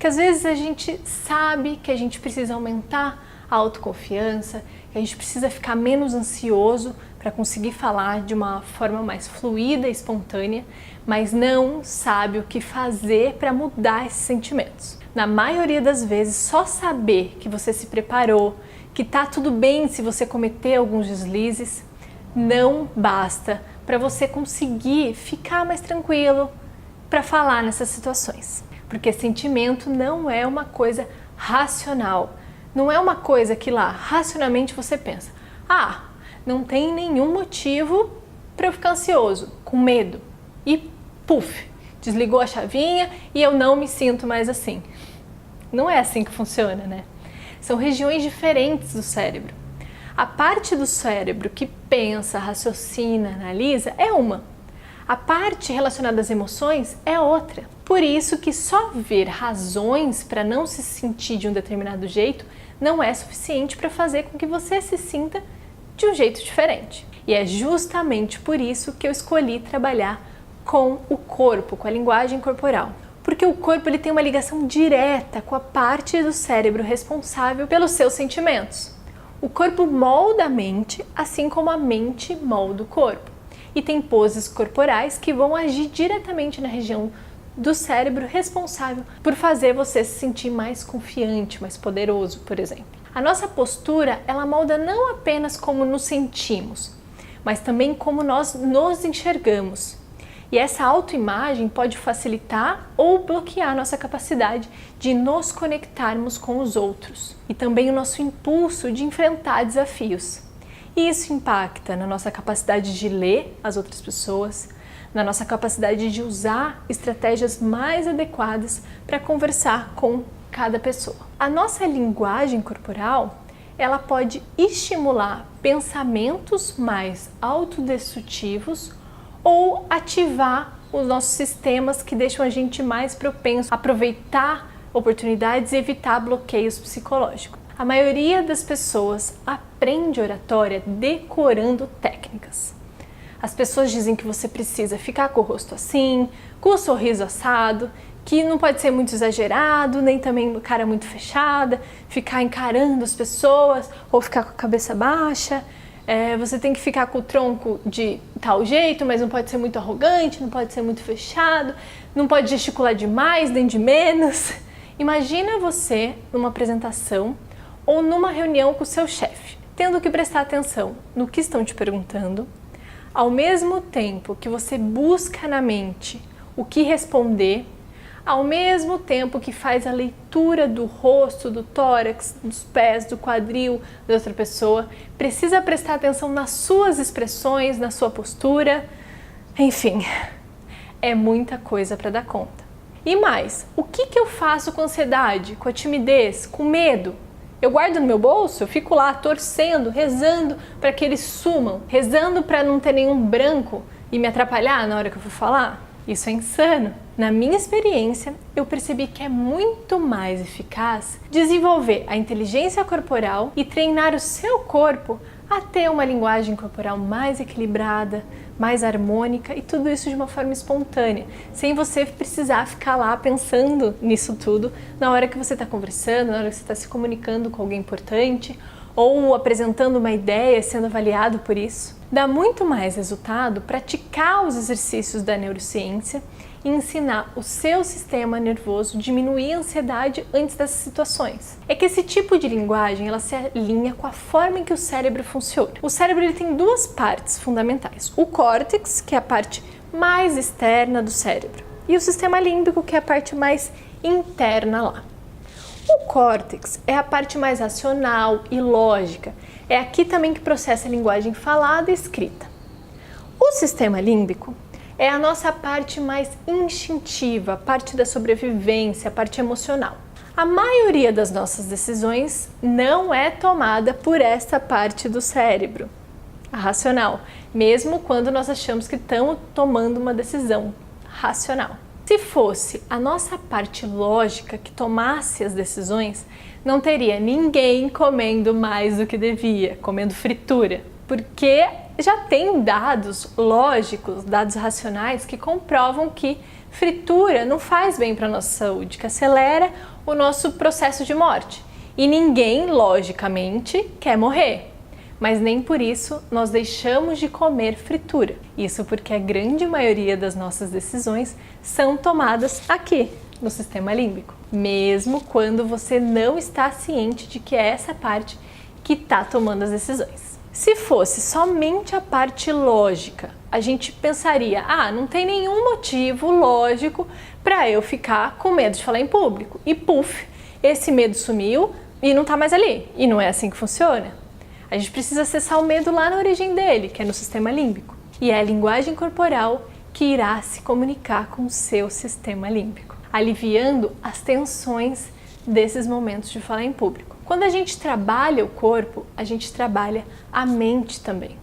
Porque às vezes a gente sabe que a gente precisa aumentar a autoconfiança, que a gente precisa ficar menos ansioso para conseguir falar de uma forma mais fluida e espontânea, mas não sabe o que fazer para mudar esses sentimentos. Na maioria das vezes, só saber que você se preparou, que tá tudo bem se você cometer alguns deslizes, não basta para você conseguir ficar mais tranquilo para falar nessas situações. Porque sentimento não é uma coisa racional, não é uma coisa que lá racionalmente você pensa: ah, não tem nenhum motivo para eu ficar ansioso, com medo. E puf, desligou a chavinha e eu não me sinto mais assim. Não é assim que funciona, né? São regiões diferentes do cérebro. A parte do cérebro que pensa, raciocina, analisa é uma. A parte relacionada às emoções é outra. Por isso que só ver razões para não se sentir de um determinado jeito não é suficiente para fazer com que você se sinta de um jeito diferente. E é justamente por isso que eu escolhi trabalhar com o corpo, com a linguagem corporal. Porque o corpo ele tem uma ligação direta com a parte do cérebro responsável pelos seus sentimentos. O corpo molda a mente, assim como a mente molda o corpo. E tem poses corporais que vão agir diretamente na região do cérebro responsável por fazer você se sentir mais confiante, mais poderoso, por exemplo. A nossa postura, ela molda não apenas como nos sentimos, mas também como nós nos enxergamos. E essa autoimagem pode facilitar ou bloquear nossa capacidade de nos conectarmos com os outros e também o nosso impulso de enfrentar desafios. E isso impacta na nossa capacidade de ler as outras pessoas, na nossa capacidade de usar estratégias mais adequadas para conversar com cada pessoa. A nossa linguagem corporal, ela pode estimular pensamentos mais autodestrutivos ou ativar os nossos sistemas que deixam a gente mais propenso a aproveitar oportunidades e evitar bloqueios psicológicos. A maioria das pessoas aprende oratória decorando técnicas. As pessoas dizem que você precisa ficar com o rosto assim, com o sorriso assado, que não pode ser muito exagerado, nem também cara muito fechada, ficar encarando as pessoas ou ficar com a cabeça baixa. Você tem que ficar com o tronco de tal jeito, mas não pode ser muito arrogante, não pode ser muito fechado, não pode gesticular demais nem de menos. Imagina você numa apresentação ou numa reunião com o seu chefe, tendo que prestar atenção no que estão te perguntando, ao mesmo tempo que você busca na mente o que responder, ao mesmo tempo que faz a leitura do rosto, do tórax, dos pés, do quadril da outra pessoa, precisa prestar atenção nas suas expressões, na sua postura, enfim, é muita coisa para dar conta. E mais, o que eu faço com ansiedade, com a timidez, com medo? Eu guardo no meu bolso, eu fico lá torcendo, rezando para que eles sumam, rezando para não ter nenhum branco e me atrapalhar na hora que eu for falar? Isso é insano. Na minha experiência, eu percebi que é muito mais eficaz desenvolver a inteligência corporal e treinar o seu corpo a ter uma linguagem corporal mais equilibrada, mais harmônica e tudo isso de uma forma espontânea, sem você precisar ficar lá pensando nisso tudo na hora que você está conversando, na hora que você está se comunicando com alguém importante ou apresentando uma ideia, sendo avaliado por isso. Dá muito mais resultado praticar os exercícios da neurociência e ensinar o seu sistema nervoso a diminuir a ansiedade antes dessas situações. É que esse tipo de linguagem ela se alinha com a forma em que o cérebro funciona. O cérebro ele tem duas partes fundamentais: o córtex, que é a parte mais externa do cérebro, e o sistema límbico, que é a parte mais interna lá. O córtex é a parte mais racional e lógica. É aqui também que processa a linguagem falada e escrita. O sistema límbico é a nossa parte mais instintiva, a parte da sobrevivência, a parte emocional. A maioria das nossas decisões não é tomada por essa parte do cérebro, a racional, mesmo quando nós achamos que estamos tomando uma decisão racional. Se fosse a nossa parte lógica que tomasse as decisões, não teria ninguém comendo mais do que devia, comendo fritura, porque já tem dados lógicos, dados racionais que comprovam que fritura não faz bem para a nossa saúde, que acelera o nosso processo de morte. E ninguém, logicamente, quer morrer. Mas nem por isso nós deixamos de comer fritura. Isso porque a grande maioria das nossas decisões são tomadas aqui, no sistema límbico. Mesmo quando você não está ciente de que é essa parte que está tomando as decisões. Se fosse somente a parte lógica, a gente pensaria, não tem nenhum motivo lógico para eu ficar com medo de falar em público. E puf, esse medo sumiu e não está mais ali. E não é assim que funciona. A gente precisa acessar o medo lá na origem dele, que é no sistema límbico. E é a linguagem corporal que irá se comunicar com o seu sistema límbico, aliviando as tensões desses momentos de falar em público. Quando a gente trabalha o corpo, a gente trabalha a mente também.